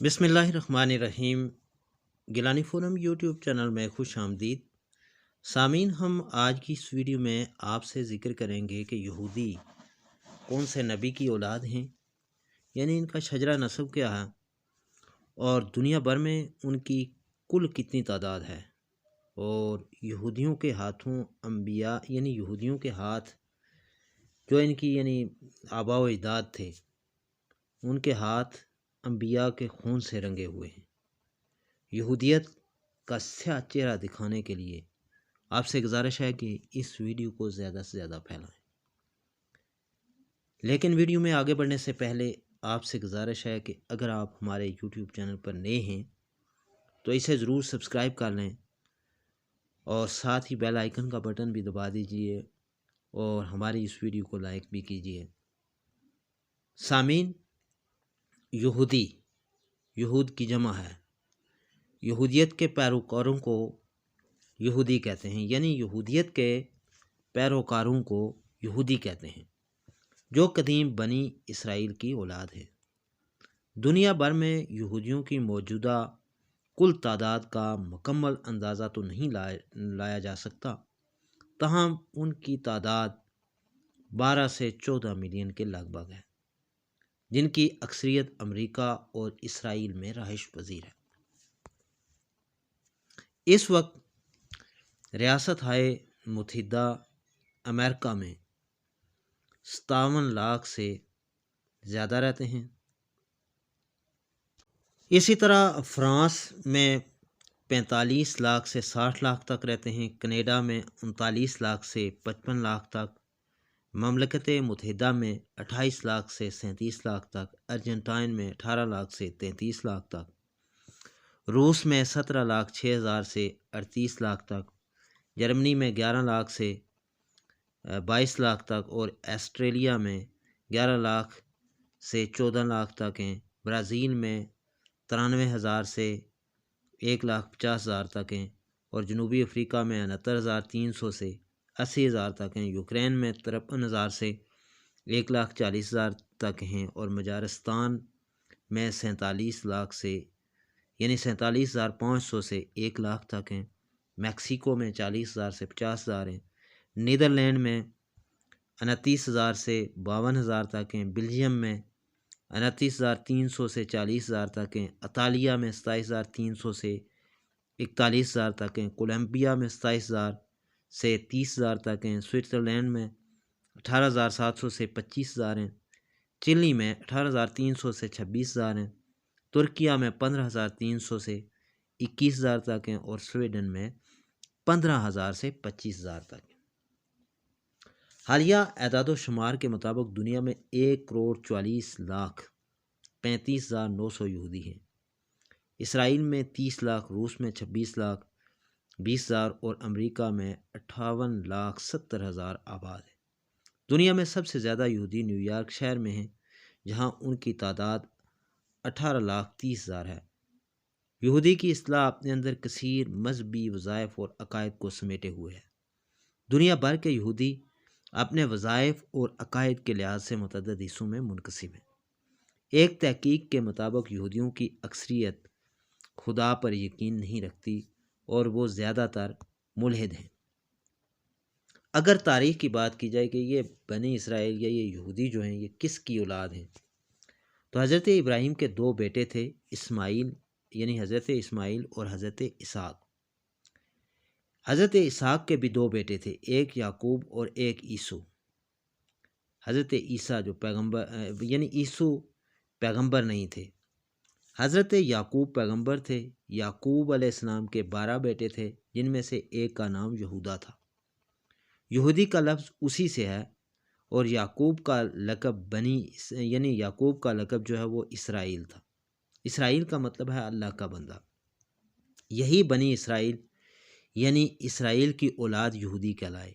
بسم اللہ الرحمن الرحیم۔ گیلانی فورم یوٹیوب چینل میں خوش آمدید سامعین۔ ہم آج کی اس ویڈیو میں آپ سے ذکر کریں گے کہ یہودی کون سے نبی کی اولاد ہیں، یعنی ان کا شجرہ نسب کیا ہے اور دنیا بھر میں ان کی کل کتنی تعداد ہے، اور یہودیوں کے ہاتھوں انبیاء یعنی یہودیوں کے ہاتھ جو ان کی آباء و اجداد تھے، ان کے ہاتھ انبیاء کے خون سے رنگے ہوئے ہیں۔ یہودیت کا سیاہ چہرہ دکھانے کے لیے آپ سے گزارش ہے کہ اس ویڈیو کو زیادہ سے زیادہ پھیلائیں، لیکن ویڈیو میں آگے بڑھنے سے پہلے آپ سے گزارش ہے کہ اگر آپ ہمارے یوٹیوب چینل پر نئے ہیں تو اسے ضرور سبسکرائب کر لیں اور ساتھ ہی بیل آئیکن کا بٹن بھی دبا دیجئے اور ہماری اس ویڈیو کو لائک بھی کیجئے۔ سامعین، یہود کی جمع ہے۔ یہودیت کے پیروکاروں کو یہودی کہتے ہیں، یعنی یہودیت کے پیروکاروں کو یہودی کہتے ہیں، جو قدیم بنی اسرائیل کی اولاد ہے۔ دنیا بھر میں یہودیوں کی موجودہ کل تعداد کا مکمل اندازہ تو نہیں لایا جا سکتا، تاہم ان کی تعداد 12 سے 14 ملین کے لگ بھگ ہے، جن کی اکثریت امریکہ اور اسرائیل میں رہائش پذیر ہے۔ اس وقت ریاستہائے متحدہ امریکہ میں 57 لاکھ سے زیادہ رہتے ہیں۔ اسی طرح فرانس میں 45 لاکھ سے 60 لاکھ تک رہتے ہیں، کینیڈا میں 39 لاکھ سے 55 لاکھ تک، مملکت متحدہ میں 28 لاکھ سے 37 لاکھ تک، ارجنٹائن میں 18 لاکھ سے 33 لاکھ تک، روس میں 17 لاکھ 6 ہزار سے 38 لاکھ تک، جرمنی میں 11 لاکھ سے 22 لاکھ تک، اور آسٹریلیا میں 11 لاکھ سے 14 لاکھ تک ہیں۔ برازیل میں 93 ہزار سے 1,50,000 تک ہیں، اور جنوبی افریقہ میں 69,300 سے 80,000 تک ہیں۔ یوکرین میں 53 ہزار سے 1,40,000 تک ہیں، اور مجارستان میں 47 لاکھ سے 47,500 سے 1 لاکھ تک ہیں۔ میکسیکو میں 40,000 سے 50,000 ہیں۔ نیدرلینڈ میں 29,000 سے 52,000 تک ہیں۔ بلجیم میں 29,300 سے 40,000 تک ہیں۔ اطالیہ میں 27,300 سے 41,000 تک ہیں۔ کولمبیا میں 27,000 سے 30,000 تک ہیں۔ سوئٹزرلینڈ میں 18,700 سے 25,000 ہیں۔ چلی میں 18,300 سے 26,000 ہیں۔ ترکیہ میں 15,300 سے 21,000 تک ہیں، اور سویڈن میں 15,000 سے 25,000 تک ہیں۔ حالیہ اعداد و شمار کے مطابق دنیا میں 1,44,35,900 یہودی ہیں۔ اسرائیل میں 30 لاکھ، روس میں 26 لاکھ 20,000 اور امریکہ میں 58,70,000 آباد ہے۔ دنیا میں سب سے زیادہ یہودی نیو یارک شہر میں ہیں، جہاں ان کی تعداد 18,30,000 ہے۔ یہودی کی اصطلاح اپنے اندر کثیر مذہبی وظائف اور عقائد کو سمیٹے ہوئے ہے۔ دنیا بھر کے یہودی اپنے وظائف اور عقائد کے لحاظ سے متعدد حصوں میں منقسم ہیں۔ ایک تحقیق کے مطابق یہودیوں کی اکثریت خدا پر یقین نہیں رکھتی اور وہ زیادہ تر ملحد ہیں۔ اگر تاریخ کی بات کی جائے کہ یہ بنی اسرائیل یا یہ یہودی جو ہیں یہ کس کی اولاد ہیں، تو حضرت ابراہیم کے 2 بیٹے تھے، اسماعیل یعنی حضرت اسماعیل اور حضرت اسحاق۔ حضرت اسحاق کے بھی 2 بیٹے تھے، ایک یعقوب اور ایک عیسو۔ حضرت عیسیٰ جو پیغمبر عیسو پیغمبر نہیں تھے۔ حضرت یعقوب پیغمبر تھے۔ یعقوب علیہ السلام کے 12 بیٹے تھے، جن میں سے ایک کا نام یہودا تھا۔ یہودی کا لفظ اسی سے ہے، اور یعقوب کا لقب یعقوب کا لقب جو ہے وہ اسرائیل تھا۔ اسرائیل کا مطلب ہے اللہ کا بندہ۔ یہی بنی اسرائیل یعنی اسرائیل کی اولاد یہودی کہلائے۔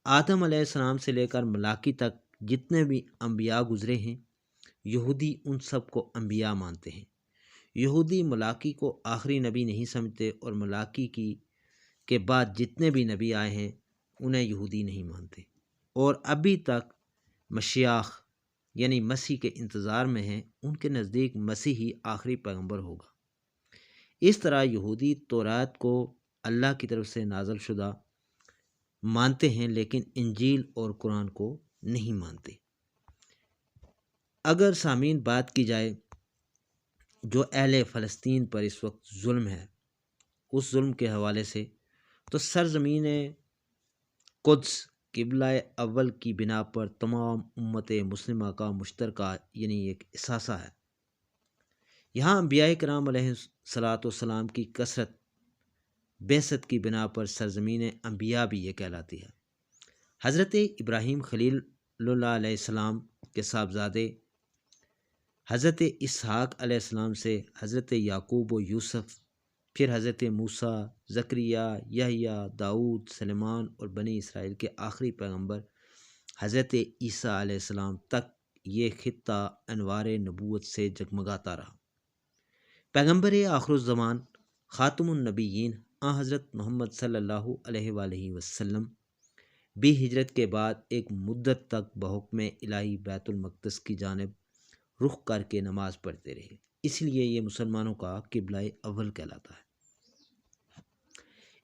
آدم علیہ السلام سے لے کر ملاکی تک جتنے بھی انبیاء گزرے ہیں، یہودی ان سب کو انبیاء مانتے ہیں۔ یہودی ملاکی کو آخری نبی نہیں سمجھتے، اور ملاکی کے بعد جتنے بھی نبی آئے ہیں انہیں یہودی نہیں مانتے، اور ابھی تک مشیاخ یعنی مسیح کے انتظار میں ہیں، ان کے نزدیک مسیح ہی آخری پیغمبر ہوگا۔ اس طرح یہودی تورات کو اللہ کی طرف سے نازل شدہ مانتے ہیں، لیکن انجیل اور قرآن کو نہیں مانتے۔ اگر سامعین بات کی جائے جو اہل فلسطین پر اس وقت ظلم ہے، اس ظلم کے حوالے سے، تو سرزمین قدس قبلہ اول کی بنا پر تمام امت مسلمہ کا مشترکہ یعنی ایک اثاثہ ہے۔ یہاں انبیاء کرام علیہ الصلاۃ والسلام کی کثرت بعثت کی بنا پر سرزمین انبیاء بھی یہ کہلاتی ہے۔ حضرت ابراہیم خلیل اللہ علیہ السلام کے صاحبزادے حضرت اسحاق علیہ السلام سے حضرت یعقوب و یوسف، پھر حضرت موسیٰ، زکریا، یحییٰ، داؤد، سلیمان اور بنی اسرائیل کے آخری پیغمبر حضرت عیسیٰ علیہ السلام تک یہ خطہ انوار نبوت سے جگمگاتا رہا۔ پیغمبر آخر الزمان خاتم النبیین حضرت محمد صلی اللہ علیہ وآلہ وسلم بھی ہجرت کے بعد ایک مدت تک بحکم الہی بیت المقدس کی جانب رخ کر کے نماز پڑھتے رہے، اس لیے یہ مسلمانوں کا قبلہ اول کہلاتا ہے۔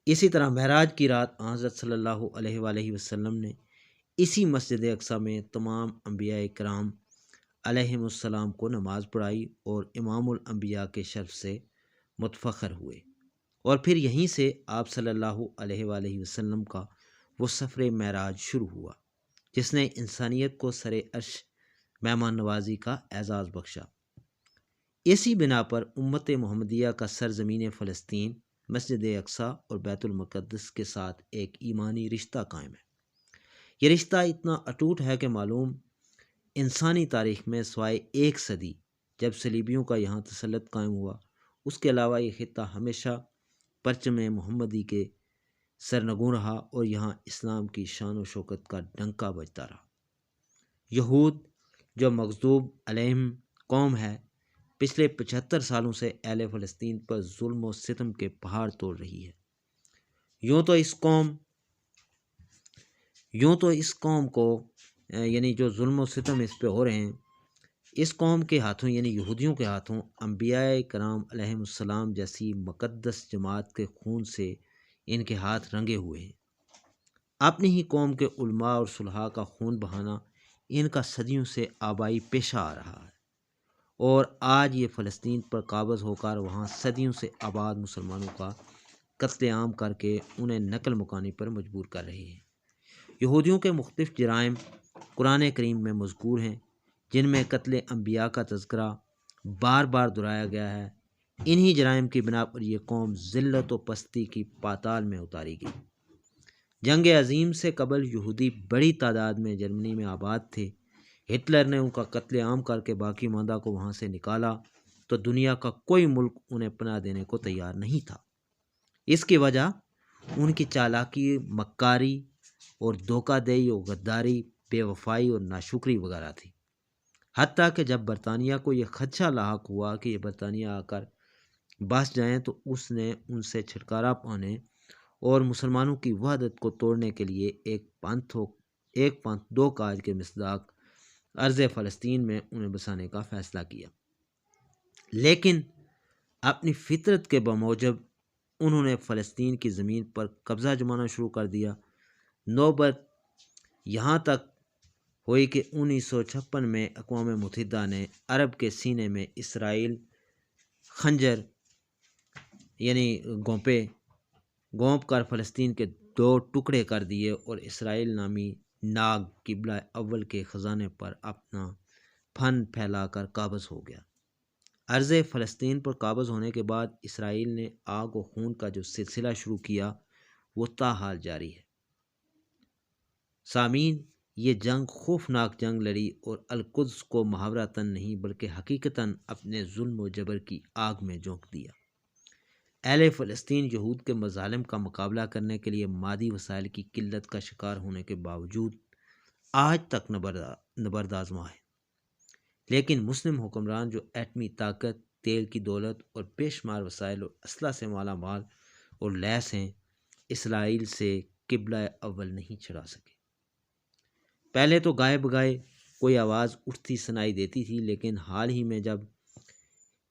اسی طرح معراج کی رات حضرت صلی اللہ علیہ وآلہ وسلم نے اسی مسجد اقصیٰ میں تمام انبیاء کرام علیہم السلام کو نماز پڑھائی اور امام الانبیاء کے شرف سے متفخر ہوئے، اور پھر یہیں سے آپ صلی اللہ علیہ وآلہ وسلم کا وہ سفر معراج شروع ہوا جس نے انسانیت کو سر عرش مہمان نوازی کا اعزاز بخشا۔ اسی بنا پر امت محمدیہ کا سرزمین فلسطین، مسجد اقصیٰ اور بیت المقدس کے ساتھ ایک ایمانی رشتہ قائم ہے۔ یہ رشتہ اتنا اٹوٹ ہے کہ معلوم انسانی تاریخ میں سوائے ایک صدی جب صلیبیوں کا یہاں تسلط قائم ہوا، اس کے علاوہ یہ خطہ ہمیشہ پرچم محمدی کے سرنگوں رہا اور یہاں اسلام کی شان و شوکت کا ڈنکا بجتا رہا۔ یہود جو مغضوب علیہم قوم ہے، پچھلے 75 سالوں سے اہل فلسطین پر ظلم و ستم کے پہاڑ توڑ رہی ہے۔ یوں تو اس قوم کو یعنی جو ظلم و ستم اس پہ ہو رہے ہیں، اس قوم کے ہاتھوں یعنی یہودیوں کے ہاتھوں انبیاء کرام علیہم السلام جیسی مقدس جماعت کے خون سے ان کے ہاتھ رنگے ہوئے ہیں۔ اپنی ہی قوم کے علماء اور صلحاء کا خون بہانا ان کا صدیوں سے آبائی پیشہ آ رہا ہے، اور آج یہ فلسطین پر قابض ہو کر وہاں صدیوں سے آباد مسلمانوں کا قتل عام کر کے انہیں نقل مکانی پر مجبور کر رہے ہیں۔ یہودیوں کے مختلف جرائم قرآن کریم میں مذکور ہیں، جن میں قتل انبیاء کا تذکرہ بار بار دہرایا گیا ہے۔ انہی جرائم کی بنا پر یہ قوم ذلت و پستی کی پاتال میں اتاری گئی۔ جنگ عظیم سے قبل یہودی بڑی تعداد میں جرمنی میں آباد تھے۔ ہٹلر نے ان کا قتل عام کر کے باقی ماندہ کو وہاں سے نکالا تو دنیا کا کوئی ملک انہیں پناہ دینے کو تیار نہیں تھا۔ اس کی وجہ ان کی چالاکی، مکاری اور دھوکہ دہی اور غداری، بے وفائی اور ناشکری وغیرہ تھی۔ حتیٰ کہ جب برطانیہ کو یہ خدشہ لاحق ہوا کہ یہ برطانیہ آ کر بس جائیں تو اس نے ان سے چھٹکارا پانے اور مسلمانوں کی وحدت کو توڑنے کے لیے ایک پنتھ دو کاج کے مصداق ارض فلسطین میں انہیں بسانے کا فیصلہ کیا، لیکن اپنی فطرت کے بموجب انہوں نے فلسطین کی زمین پر قبضہ جمانا شروع کر دیا۔ نوبت یہاں تک ہوئی کہ 1956 میں اقوام متحدہ نے عرب کے سینے میں اسرائیل خنجر یعنی گونپ کر فلسطین کے 2 ٹکڑے کر دیے اور اسرائیل نامی ناگ قبلہ اول کے خزانے پر اپنا پھن پھیلا کر قابض ہو گیا۔ عرض فلسطین پر قابض ہونے کے بعد اسرائیل نے آگ و خون کا جو سلسلہ شروع کیا وہ تاحال جاری ہے۔ سامعین، یہ جنگ خوفناک جنگ لڑی اور القدس کو محاورتاً نہیں بلکہ حقیقتاً اپنے ظلم و جبر کی آگ میں جھونک دیا۔ اہل فلسطین یہود کے مظالم کا مقابلہ کرنے کے لیے مادی وسائل کی قلت کا شکار ہونے کے باوجود آج تک نبرد آزما ہے، لیکن مسلم حکمران جو ایٹمی طاقت، تیل کی دولت اور بے شمار وسائل اور اسلحہ سے مالا مال اور لیس ہیں، اسرائیل سے قبلہ اول نہیں چھڑا سکے۔ پہلے تو گائے بگائے کوئی آواز اٹھتی سنائی دیتی تھی، لیکن حال ہی میں جب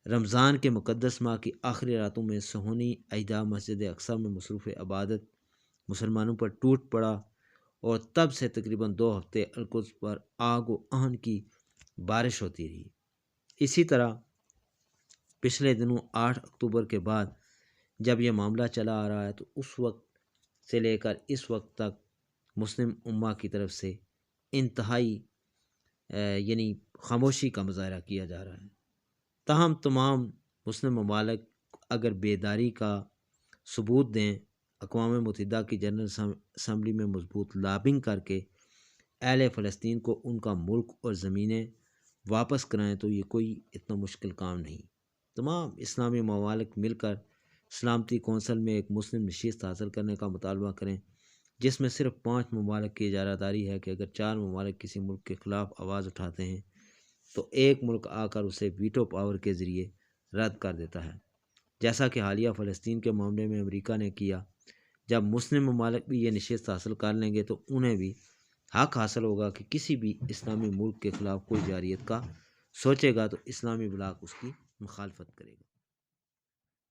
رمضان کے مقدس ماہ کی آخری راتوں میں صہیونی اعداء مسجد اقصی میں مصروف عبادت مسلمانوں پر ٹوٹ پڑا، اور تب سے تقریباً 2 ہفتے القدس پر آگ و آہن کی بارش ہوتی رہی۔ اسی طرح پچھلے دنوں 8 اکتوبر کے بعد جب یہ معاملہ چلا آ رہا ہے تو اس وقت سے لے کر اس وقت تک مسلم امہ کی طرف سے انتہائی یعنی خاموشی کا مظاہرہ کیا جا رہا ہے۔ تاہم تمام مسلم ممالک اگر بیداری کا ثبوت دیں، اقوام متحدہ کی جنرل اسمبلی میں مضبوط لابنگ کر کے اہل فلسطین کو ان کا ملک اور زمینیں واپس کرائیں، تو یہ کوئی اتنا مشکل کام نہیں۔ تمام اسلامی ممالک مل کر سلامتی کونسل میں ایک مسلم نشست حاصل کرنے کا مطالبہ کریں، جس میں صرف 5 ممالک کی اجارہ داری ہے کہ اگر 4 ممالک کسی ملک کے خلاف آواز اٹھاتے ہیں تو ایک ملک آ کر اسے ویٹو پاور کے ذریعے رد کر دیتا ہے، جیسا کہ حالیہ فلسطین کے معاملے میں امریکہ نے کیا۔ جب مسلم ممالک بھی یہ نشست حاصل کر لیں گے تو انہیں بھی حق حاصل ہوگا کہ کسی بھی اسلامی ملک کے خلاف کوئی جارحیت کا سوچے گا تو اسلامی بلاک اس کی مخالفت کرے گا۔